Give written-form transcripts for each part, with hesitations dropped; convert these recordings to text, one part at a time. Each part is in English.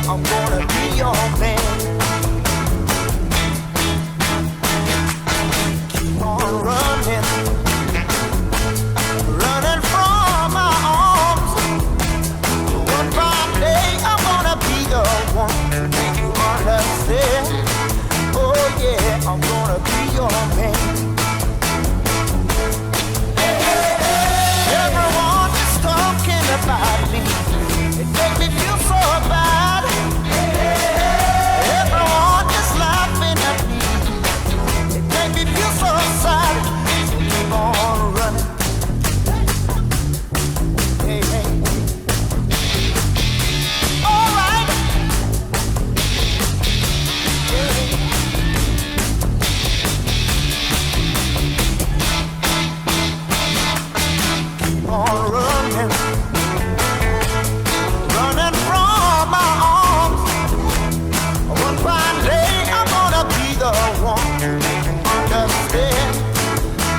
I'm gonna be your man. Keep on running, running from my arms. One fine day I'm gonna be the one to make you understand. Oh yeah, I'm gonna be your man. Everyone is talking about me. It makes me feel so bad. Everyone is laughing at me. It makes me feel so sad. So keep on running. Hey, hey. All right. Yeah. Keep on running. Running from my arms. One fine day I'm gonna be the one to make you understand.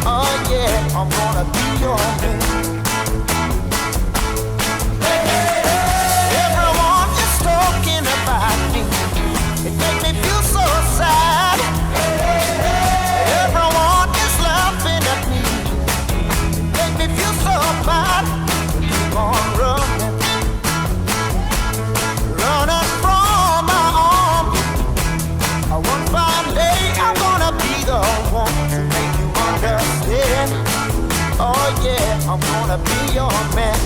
Oh yeah, I'm gonna be your man. Everyone is talking about me. It makes me feel so sad. Everyone is laughing at me. It makes me feel so bad. Keep on running. Running from my arms. One fine day I'm gonna be the one to make you understand. Oh yeah, I'm gonna be your man.